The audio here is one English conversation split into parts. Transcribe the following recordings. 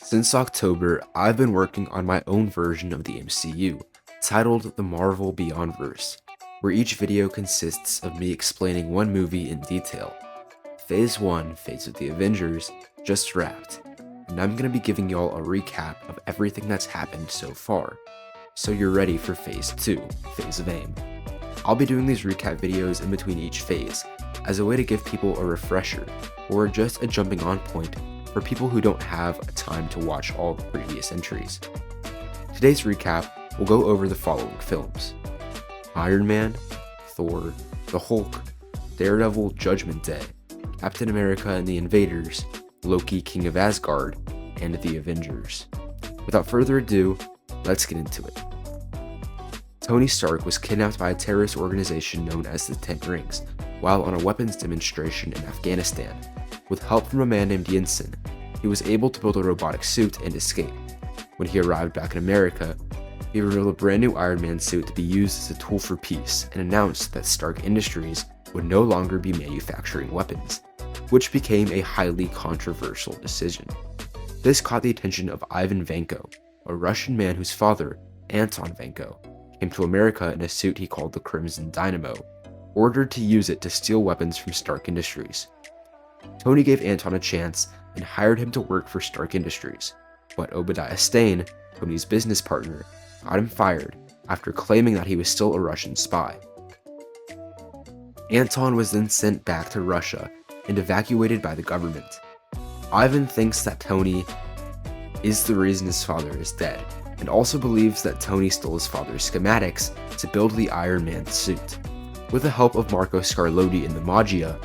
Since October, I've been working on my own version of the MCU, titled the Marvel Beyondverse, where each video consists of me explaining one movie in detail. Phase 1, Phase of the Avengers, just wrapped, and I'm going to be giving y'all a recap of everything that's happened so far, so you're ready for Phase 2, Phase of AIM. I'll be doing these recap videos in between each phase, as a way to give people a refresher, or just a jumping on point for people who don't have time to watch all the previous entries. Today's recap will go over the following films: Iron Man, Thor, the Hulk, Daredevil Judgment Day, Captain America and the Invaders, Loki King of Asgard, and the Avengers. Without further ado, let's get into it. Tony Stark was kidnapped by a terrorist organization known as the Ten Rings while on a weapons demonstration in Afghanistan. With help from a man named Yinsen, he was able to build a robotic suit and escape. When he arrived back in America, he revealed a brand new Iron Man suit to be used as a tool for peace and announced that Stark Industries would no longer be manufacturing weapons, which became a highly controversial decision. This caught the attention of Ivan Vanko, a Russian man whose father, Anton Vanko, came to America in a suit he called the Crimson Dynamo, ordered to use it to steal weapons from Stark Industries. Tony gave Anton a chance and hired him to work for Stark Industries, but Obadiah Stane, Tony's business partner, got him fired after claiming that he was still a Russian spy. Anton was then sent back to Russia and evacuated by the government. Ivan thinks that Tony is the reason his father is dead, and also believes that Tony stole his father's schematics to build the Iron Man suit. With the help of Marco Scarlotti and the Maggia,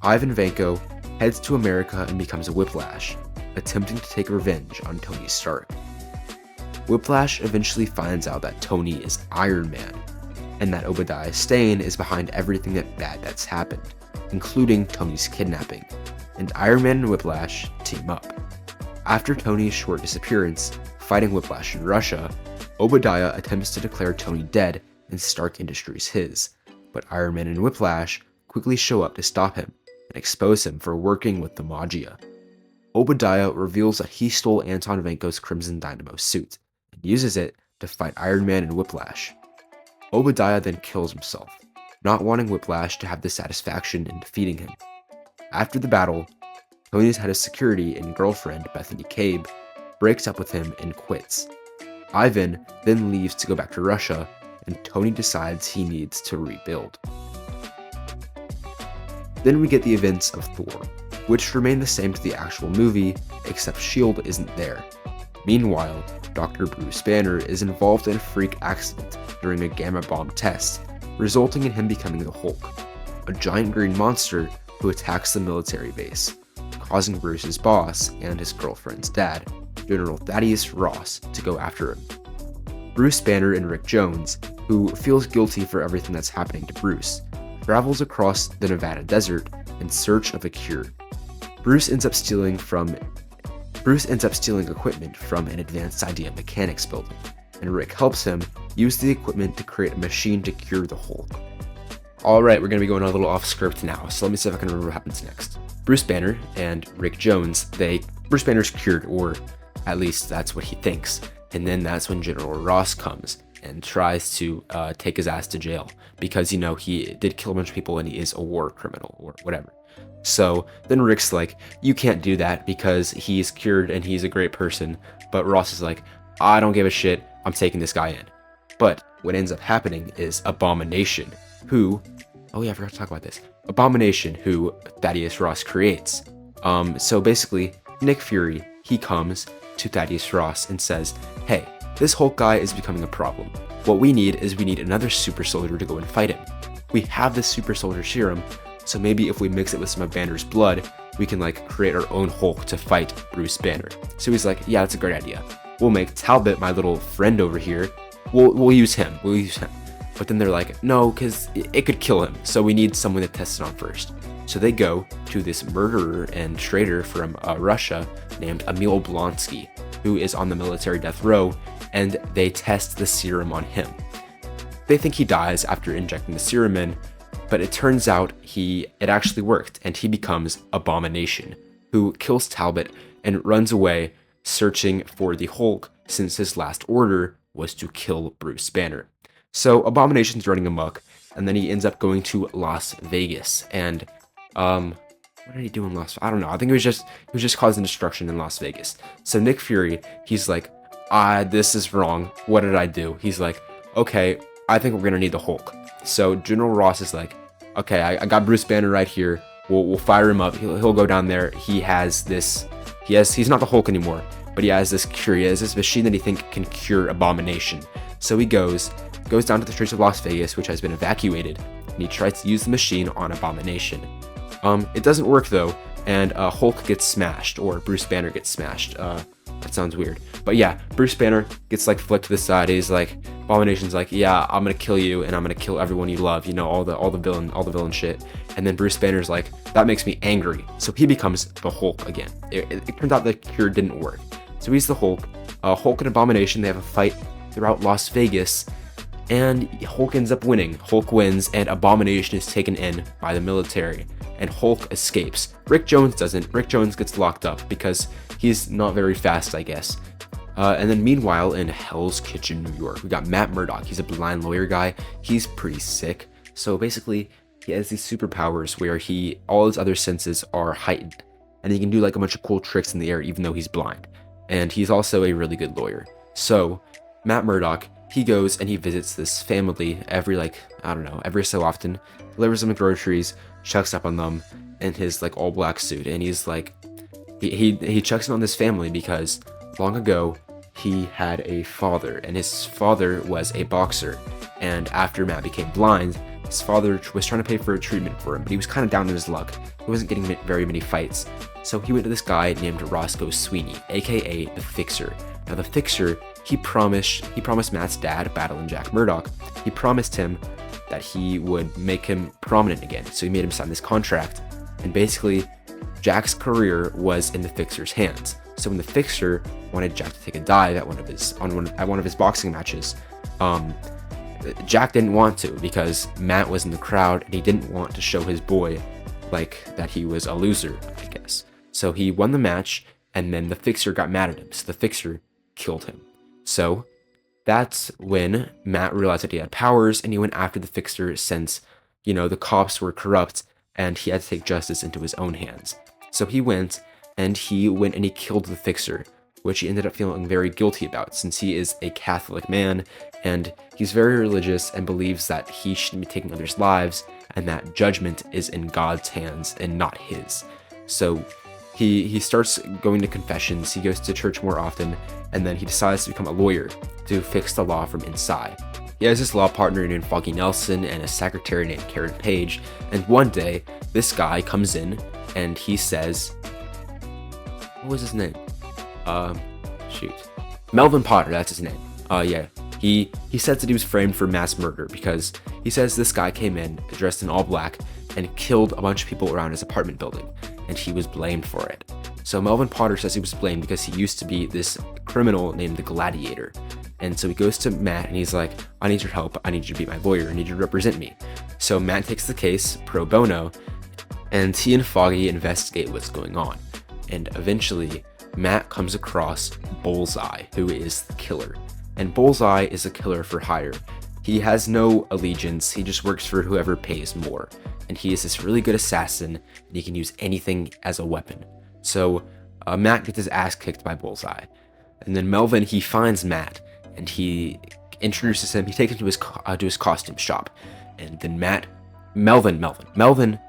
Ivan Vanko heads to America and becomes a Whiplash, attempting to take revenge on Tony Stark. Whiplash eventually finds out that Tony is Iron Man, and that Obadiah Stane is behind everything bad that's happened, including Tony's kidnapping, and Iron Man and Whiplash team up. After Tony's short disappearance, fighting Whiplash in Russia, Obadiah attempts to declare Tony dead and Stark Industries his, but Iron Man and Whiplash quickly show up to stop him and expose him for working with the Maggia. Obadiah reveals that he stole Anton Vanko's Crimson Dynamo suit and uses it to fight Iron Man and Whiplash. Obadiah then kills himself, not wanting Whiplash to have the satisfaction in defeating him. After the battle, Tony's head of security and girlfriend, Bethany Cabe, breaks up with him and quits. Ivan then leaves to go back to Russia, and Tony decides he needs to rebuild. Then we get the events of Thor, which remain the same to the actual movie, except S.H.I.E.L.D. isn't there. Meanwhile, Dr. Bruce Banner is involved in a freak accident during a gamma bomb test, resulting in him becoming the Hulk, a giant green monster who attacks the military base, causing Bruce's boss and his girlfriend's dad, General Thaddeus Ross, to go after him. Bruce Banner and Rick Jones, who feels guilty for everything that's happening to Bruce, travels across the Nevada desert in search of a cure. Bruce ends up stealing equipment from an advanced idea mechanics building, and Rick helps him use the equipment to create a machine to cure the Hulk. Alright, we're going to be going a little off script now, so let me see if I can remember what happens next. Bruce Banner and Rick Jones, Bruce Banner's cured, or at least that's what he thinks, and then that's when General Ross comes and tries to take his ass to jail because, he did kill a bunch of people and he is a war criminal or whatever. So then Rick's like, you can't do that because he's cured and he's a great person. But Ross is like, I don't give a shit, I'm taking this guy in. But what ends up happening is Abomination, who, oh yeah, I forgot to talk about this. Abomination, who Thaddeus Ross creates. So basically, Nick Fury, he comes to Thaddeus Ross and says, hey, this Hulk guy is becoming a problem. What we need is another super soldier to go and fight him. We have this super soldier serum, so maybe if we mix it with some of Banner's blood, we can create our own Hulk to fight Bruce Banner. So he's like, yeah, that's a great idea. We'll make Talbot, my little friend over here, we'll use him. But then they're like, no, because it could kill him, so we need someone to test it on first. So they go to this murderer and traitor from Russia named Emil Blonsky, who is on the military death row, and they test the serum on him. They think he dies after injecting the serum in, but it turns out it actually worked, and he becomes Abomination, who kills Talbot and runs away searching for the Hulk since his last order was to kill Bruce Banner. So Abomination's running amok, and then he ends up going to Las Vegas. And what did he do in I don't know. I think he was just causing destruction in Las Vegas. So Nick Fury, he's like, this is wrong. What did I do? He's like, okay, I think we're gonna need the Hulk. So General Ross is like, okay, I got Bruce Banner right here. We'll fire him up. He'll go down there. He's not the Hulk anymore, but he has this cure. He has this machine that he thinks can cure Abomination. So he goes down to the streets of Las Vegas, which has been evacuated, and he tries to use the machine on Abomination. It doesn't work though, and Hulk gets smashed, or Bruce Banner gets smashed. That sounds weird, but yeah, Bruce Banner gets like flipped to the side. He's like, Abomination's like, yeah, I'm gonna kill you, and I'm gonna kill everyone you love. You know, all the villain shit. And then Bruce Banner's like, that makes me angry, so he becomes the Hulk again. It turns out the cure didn't work, so he's the Hulk. Hulk and Abomination, they have a fight throughout Las Vegas, and Hulk ends up winning. Hulk wins, and Abomination is taken in by the military, and Hulk escapes. Rick Jones doesn't. Rick Jones gets locked up because he's not very fast, I guess. And then meanwhile, in Hell's Kitchen, New York, we got Matt Murdock. He's a blind lawyer guy. He's pretty sick. So basically, he has these superpowers where all his other senses are heightened, and he can do like a bunch of cool tricks in the air even though he's blind. And he's also a really good lawyer. So Matt Murdock, he goes and he visits this family every so often, delivers them groceries, checks up on them in his like all black suit, and he's like, he checks in on this family because long ago he had a father, and his father was a boxer, and after Matt became blind, his father was trying to pay for a treatment for him, but he was kind of down on his luck. He wasn't getting very many fights, so he went to this guy named Roscoe Sweeney, aka the Fixer. Now the Fixer, he promised Matt's dad, battling Jack Murdock, he promised him that he would make him prominent again. So he made him sign this contract, and basically Jack's career was in the Fixer's hands. So when the Fixer wanted Jack to take a dive at one of his boxing matches, Jack didn't want to because Matt was in the crowd and he didn't want to show his boy like that he was a loser, I guess. So he won the match, and then the Fixer got mad at him, so the Fixer killed him. So that's when Matt realized that he had powers, and he went after the Fixer since, the cops were corrupt and he had to take justice into his own hands. So he went and he killed the Fixer, which he ended up feeling very guilty about since he is a Catholic man and he's very religious and believes that he shouldn't be taking others' lives and that judgment is in God's hands and not his. So he starts going to confessions, he goes to church more often, and then he decides to become a lawyer to fix the law from inside. He has this law partner named Foggy Nelson and a secretary named Karen Page, and one day, this guy comes in and he says, what was his name? Melvin Potter, that's his name. Yeah. He says that he was framed for mass murder because he says this guy came in dressed in all black and killed a bunch of people around his apartment building, and he was blamed for it. So Melvin Potter says he was blamed because he used to be this criminal named the Gladiator. And so he goes to Matt and he's like, I need your help. I need you to be my lawyer. I need you to represent me. So Matt takes the case pro bono, and he and Foggy investigate what's going on. And eventually, Matt comes across Bullseye, who is the killer. And Bullseye is a killer for hire. He has no allegiance. He just works for whoever pays more. And he is this really good assassin, and he can use anything as a weapon. So Matt gets his ass kicked by Bullseye. And then Melvin, he finds Matt, and he introduces him. He takes him to his costume shop. And then Melvin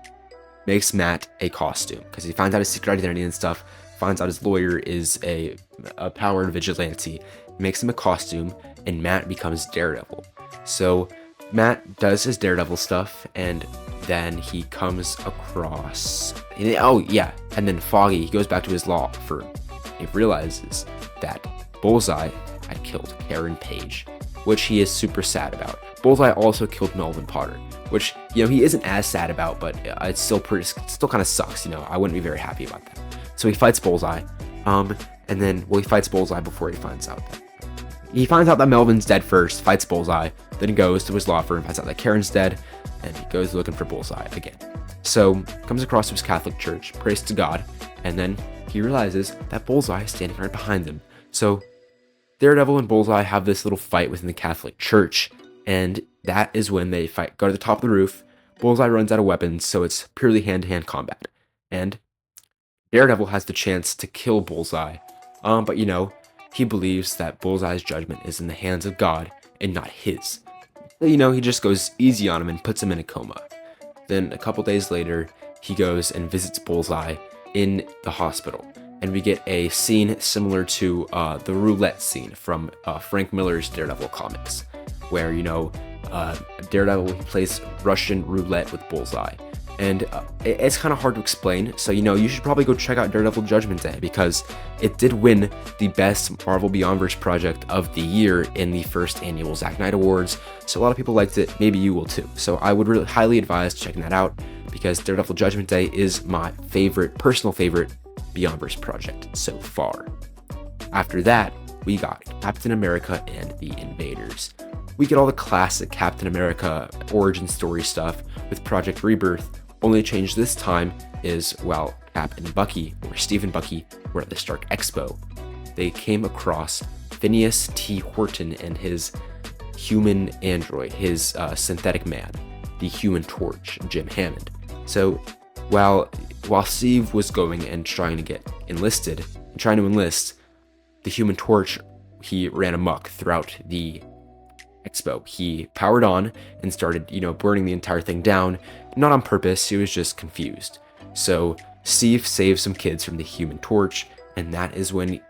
makes Matt a costume because he finds out his secret identity and stuff, finds out his lawyer is a powered vigilante, makes him a costume, and Matt becomes Daredevil. So Matt does his Daredevil stuff, and then he comes across, and then Foggy, he goes back to his law firm. He realizes that Bullseye had killed Karen Page, which he is super sad about. Bullseye also killed Melvin Potter, which, he isn't as sad about, but it still kind of sucks, I wouldn't be very happy about that. So he fights Bullseye, he fights Bullseye before he finds out that Melvin's dead first, fights Bullseye, then goes to his law firm, finds out that Karen's dead, and he goes looking for Bullseye again. So, comes across his Catholic church, prays to God, and then he realizes that Bullseye is standing right behind them. So Daredevil and Bullseye have this little fight within the Catholic Church, and that is when they fight. Go to the top of the roof. Bullseye runs out of weapons, so it's purely hand-to-hand combat. And Daredevil has the chance to kill Bullseye, but he believes that Bullseye's judgment is in the hands of God and not his. So, he just goes easy on him and puts him in a coma. Then a couple days later, he goes and visits Bullseye in the hospital, and we get a scene similar to the roulette scene from Frank Miller's Daredevil comics, where Daredevil plays Russian roulette with Bullseye, and it's kind of hard to explain. So you should probably go check out Daredevil Judgment Day, because it did win the best Marvel Beyondverse project of the year in the first annual Zack Knight Awards. So a lot of people liked it. Maybe you will too. So I would really highly advise checking that out, because Daredevil Judgment Day is my personal favorite Beyondverse project so far. After that, we got Captain America and the Invaders. We get all the classic Captain America origin story stuff with Project Rebirth. Only change this time is, while Cap and Bucky, or Steve and Bucky, were at the Stark Expo, they came across Phineas T. Horton and his human android, his synthetic man, the Human Torch, Jim Hammond. So while Steve was going and trying to enlist the Human Torch, he ran amok throughout the Expo. He powered on and started, burning the entire thing down. Not on purpose, he was just confused. So Steve saves some kids from the Human Torch, and that is when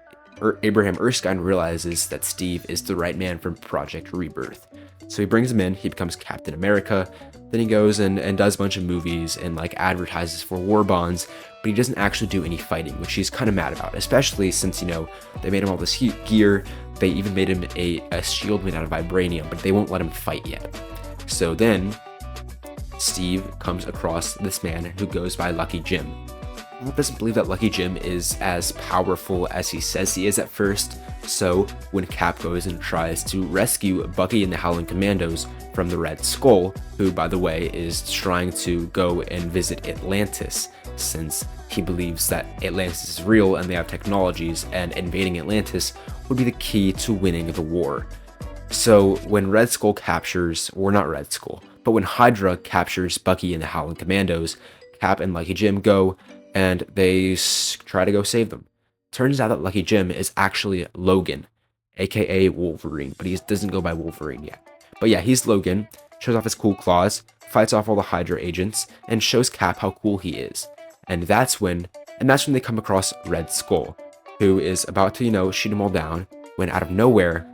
Abraham Erskine realizes that Steve is the right man for Project Rebirth. So he brings him in, he becomes Captain America. Then he goes and does a bunch of movies and advertises for war bonds, but he doesn't actually do any fighting, which he's kind of mad about, especially since, they made him all this gear. They even made him a shield made out of vibranium, but they won't let him fight yet. So then Steve comes across this man who goes by Lucky Jim. He doesn't believe that Lucky Jim is as powerful as he says he is at first. So when Cap goes and tries to rescue Bucky and the Howling Commandos from the Red Skull, who, by the way, is trying to go and visit Atlantis, since he believes that Atlantis is real and they have technologies, and invading Atlantis would be the key to winning the war. So when Red Skull captures, or not Red Skull, but when Hydra captures Bucky and the Howling Commandos, Cap and Lucky Jim go and they try to go save them. Turns out that Lucky Jim is actually Logan, aka Wolverine, but he doesn't go by Wolverine yet. But yeah, he's Logan, shows off his cool claws, fights off all the Hydra agents, and shows Cap how cool he is. And that's when they come across Red Skull, who is about to, shoot them all down, when out of nowhere,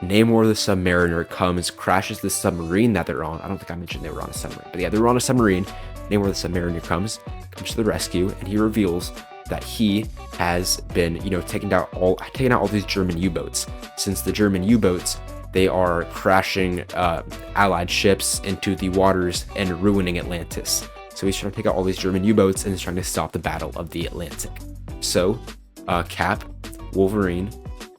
Namor the Submariner comes, crashes the submarine that they're on. I don't think I mentioned they were on a submarine, but yeah, they were on a submarine. Namor the Submariner comes to the rescue, and he reveals that he has been, taking out all these German U-boats. Since the German U-boats, they are crashing Allied ships into the waters and ruining Atlantis. So he's trying to take out all these German U-boats and he's trying to stop the Battle of the Atlantic. So Cap, Wolverine,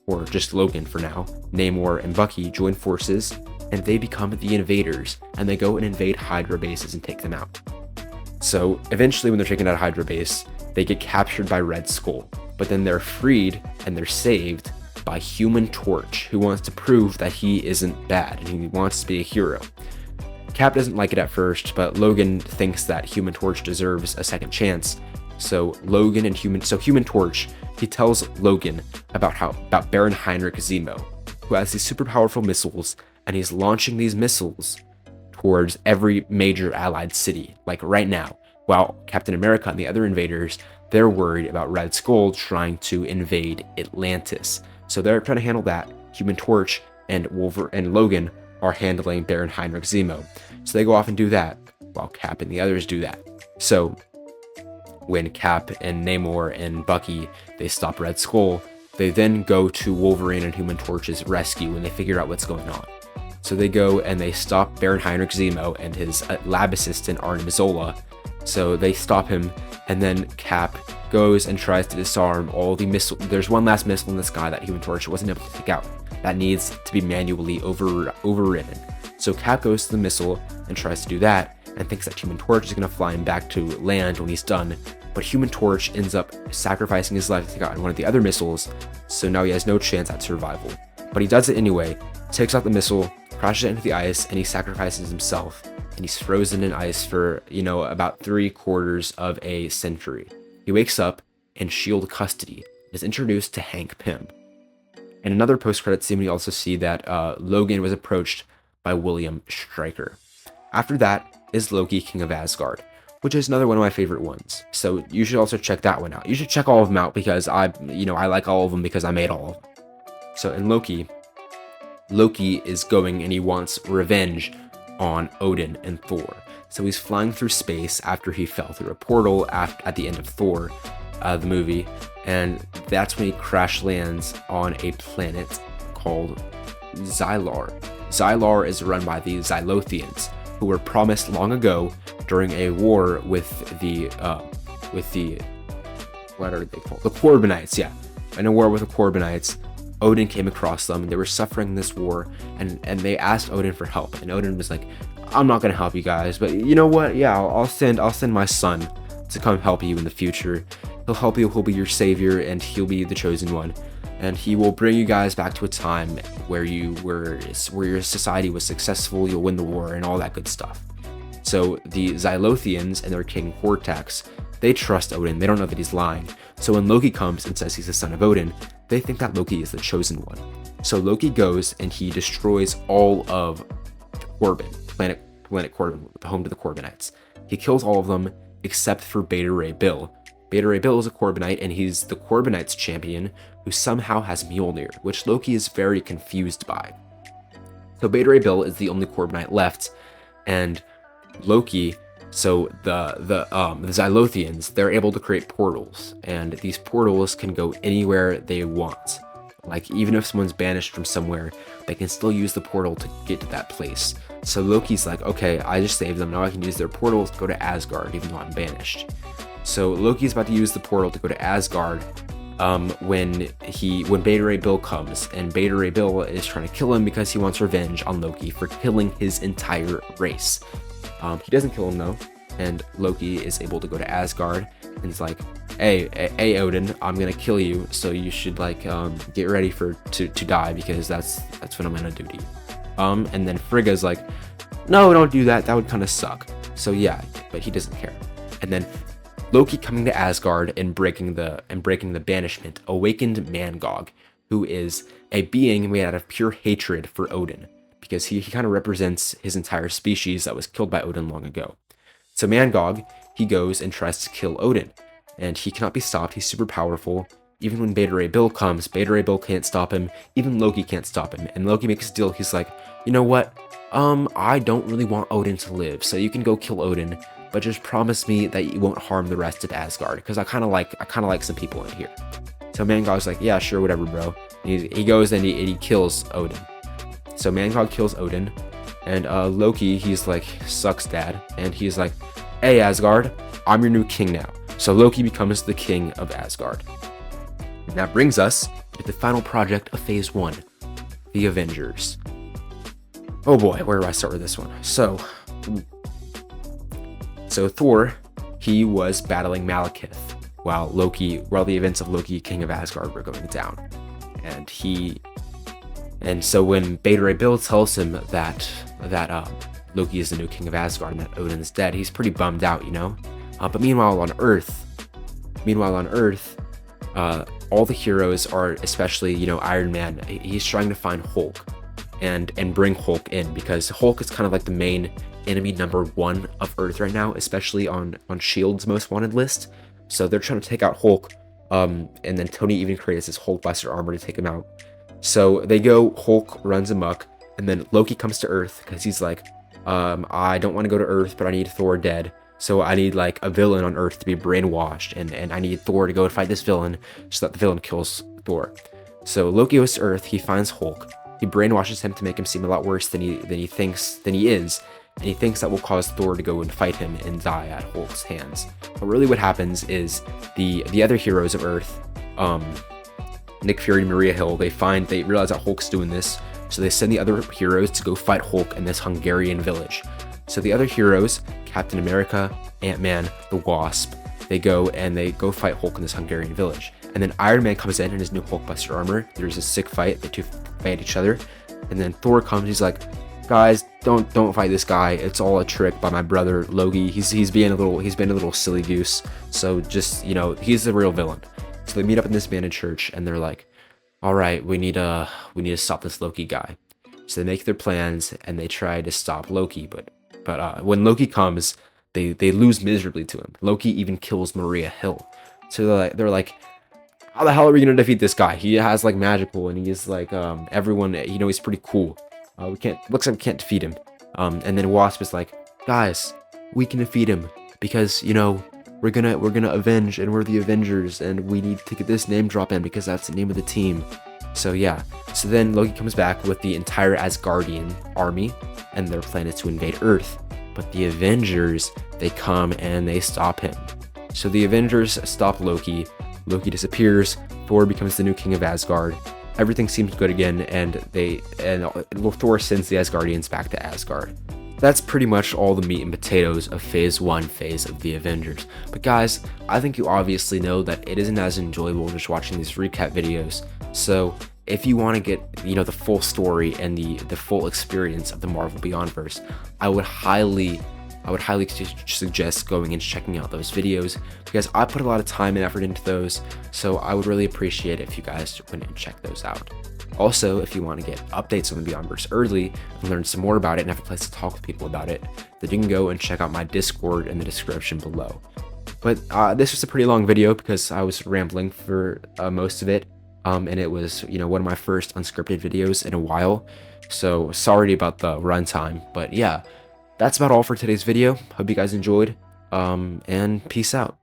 or just Logan for now, Namor and Bucky join forces, and they become the Invaders, and they go and invade Hydra bases and take them out. So eventually when they're taken out of Hydra base, they get captured by Red Skull, but then they're freed and they're saved by Human Torch, who wants to prove that he isn't bad and he wants to be a hero. Cap doesn't like it at first, but Logan thinks that Human Torch deserves a second chance. So Human Torch, he tells Logan about Baron Heinrich Zemo, who has these super powerful missiles, and he's launching these missiles towards every major Allied city, like right now, while Captain America and the other invaders, they're worried about Red Skull trying to invade Atlantis. So they're trying to handle that. Human Torch and Logan are handling Baron Heinrich Zemo. So they go off and do that, while Cap and the others do that. So when Cap and Namor and Bucky, they stop Red Skull, they then go to Wolverine and Human Torch's rescue and they figure out what's going on. So they go and they stop Baron Heinrich Zemo and his lab assistant Arnim Zola. So they stop him, and then Cap goes and tries to disarm all the missiles. There's one last missile in the sky that Human Torch wasn't able to take out. That needs to be manually overridden. So Cap goes to the missile and tries to do that, and thinks that Human Torch is going to fly him back to land when he's done. But Human Torch ends up sacrificing his life to take out one of the other missiles, so now he has no chance at survival. But he does it anyway, takes out the missile, crashes it into the ice, and he sacrifices himself. And he's frozen in ice for, about 3/4 of a century. He wakes up in S.H.I.E.L.D. custody, and is introduced to Hank Pym. In another post-credit scene, we also see that Logan was approached by William Stryker. After that is Loki, King of Asgard, which is another one of my favorite ones. So you should also check that one out. You should check all of them out because I like all of them because I made all of them. So in Loki is going and he wants revenge on Odin and Thor. So he's flying through space after he fell through a portal at the end of Thor, the movie, and that's when he crash lands on a planet called Xylar. Xylar is run by the Xylothians, who were promised long ago during a war with the what are they called? The Corbinites, yeah. In a war with the Corbinites, Odin came across them. They were suffering this war, and they asked Odin for help. And Odin was like, "I'm not gonna help you guys, but you know what? Yeah, I'll send my son to come help you in the future. He'll help you. He'll be your savior, and he'll be the chosen one. And he will bring you guys back to a time where your society was successful. You'll win the war and all that good stuff." So the Xylothians and their king Hortax, they trust Odin. They don't know that he's lying. So when Loki comes and says he's the son of Odin, they think that Loki is the chosen one. So Loki goes and he destroys all of Corbin, planet Corbin, the home to the Corbinites. He kills all of them except for Beta Ray Bill. Beta Ray Bill is a Corbinite, and he's the Corbinites champion who somehow has Mjolnir, which Loki is very confused by. So Beta Ray Bill is the only Corbinite left, and Loki, so the Xylothians, they're able to create portals, and these portals can go anywhere they want. Like, even if someone's banished from somewhere, they can still use the portal to get to that place. So Loki's like, okay, I just saved them, now I can use their portals to go to Asgard, even though I'm banished. So Loki's about to use the portal to go to Asgard when Beta Ray Bill comes, and Beta Ray Bill is trying to kill him because he wants revenge on Loki for killing his entire race. He doesn't kill him though, and Loki is able to go to Asgard, and he's like, hey Odin, I'm gonna kill you, so you should get ready to die, because that's what I'm gonna do to you. And then Frigga's like, no, don't do that, that would kind of suck. So yeah, but he doesn't care. And then Loki coming to Asgard and breaking the banishment awakened Mangog, who is a being made out of pure hatred for Odin, because he kind of represents his entire species that was killed by Odin long ago. So Mangog, he goes and tries to kill Odin, and he cannot be stopped. He's super powerful. Even when Beta Ray Bill comes, Beta Ray Bill can't stop him. Even Loki can't stop him. And Loki makes a deal. He's like, you know what? I don't really want Odin to live, so you can go kill Odin, but just promise me that you won't harm the rest of Asgard, because I kind of like some people in here. So Mangog's like, yeah, sure, whatever, bro. And he goes and he kills Odin. So Mangog kills Odin, and Loki, he's like, sucks dad, and he's like, hey Asgard, I'm your new king now. So Loki becomes the king of Asgard. And that brings us to the final project of Phase 1, the Avengers. Oh boy, where do I start with this one? So Thor, he was battling Malekith while the events of Loki, King of Asgard, were going down. And so when Beta Ray Bill tells him that Loki is the new King of Asgard and that Odin's dead, he's pretty bummed out, But meanwhile on Earth, all the heroes are, especially, Iron Man, he's trying to find Hulk and bring Hulk in, because Hulk is kind of like the main enemy number 1 of Earth right now, especially on S.H.I.E.L.D.'s most wanted list. So they're trying to take out Hulk, and then Tony even creates his Hulkbuster armor to take him out. So they go, Hulk runs amok, and then Loki comes to Earth because he's like, I don't want to go to Earth, but I need Thor dead. So I need like a villain on Earth to be brainwashed, and I need Thor to go and fight this villain so that the villain kills Thor. So Loki goes to Earth, he finds Hulk, he brainwashes him to make him seem a lot worse than he is, and he thinks that will cause Thor to go and fight him and die at Hulk's hands. But really what happens is the other heroes of Earth, Nick Fury and Maria Hill, they realize that Hulk's doing this, so they send the other heroes to go fight Hulk in this Hungarian village. So the other heroes, Captain America, Ant-Man, the Wasp, they go fight Hulk in this Hungarian village. And then Iron Man comes in his new Hulkbuster armor. There's a sick fight. The two fight each other. And then Thor comes. He's like, guys, don't fight this guy. It's all a trick by my brother Loki. He's being a little silly goose. So just, he's the real villain. So they meet up in this abandoned church, and they're like, all right, we need to stop this Loki guy. So they make their plans, and they try to stop Loki. But when Loki comes, they lose miserably to him. Loki even kills Maria Hill. So they're like, how the hell are we gonna defeat this guy? He has like magical, and he is like everyone. He's pretty cool. Looks like we can't defeat him. And then Wasp is like, guys, we can defeat him because we're gonna avenge, and we're the Avengers, and we need to get this name drop in because that's the name of the team. So yeah. So then Loki comes back with the entire Asgardian army, and their plan is to invade Earth. But the Avengers, they come and they stop him. So the Avengers stop Loki. Loki disappears. Thor becomes the new king of Asgard. Everything seems good again, and Thor sends the Asgardians back to Asgard. That's pretty much all the meat and potatoes of Phase 1 phase of the Avengers. But guys, I think you obviously know that it isn't as enjoyable just watching these recap videos. So if you want to get the full story and the full experience of the Marvel Beyondverse, I would highly suggest going and checking out those videos because I put a lot of time and effort into those, so I would really appreciate it if you guys went and check those out. Also, if you want to get updates on the Beyondverse early and learn some more about it and have a place to talk with people about it, then you can go and check out my Discord in the description below. But this was a pretty long video because I was rambling for most of it, and it was one of my first unscripted videos in a while, so sorry about the runtime, but yeah. That's about all for today's video. Hope you guys enjoyed, and peace out.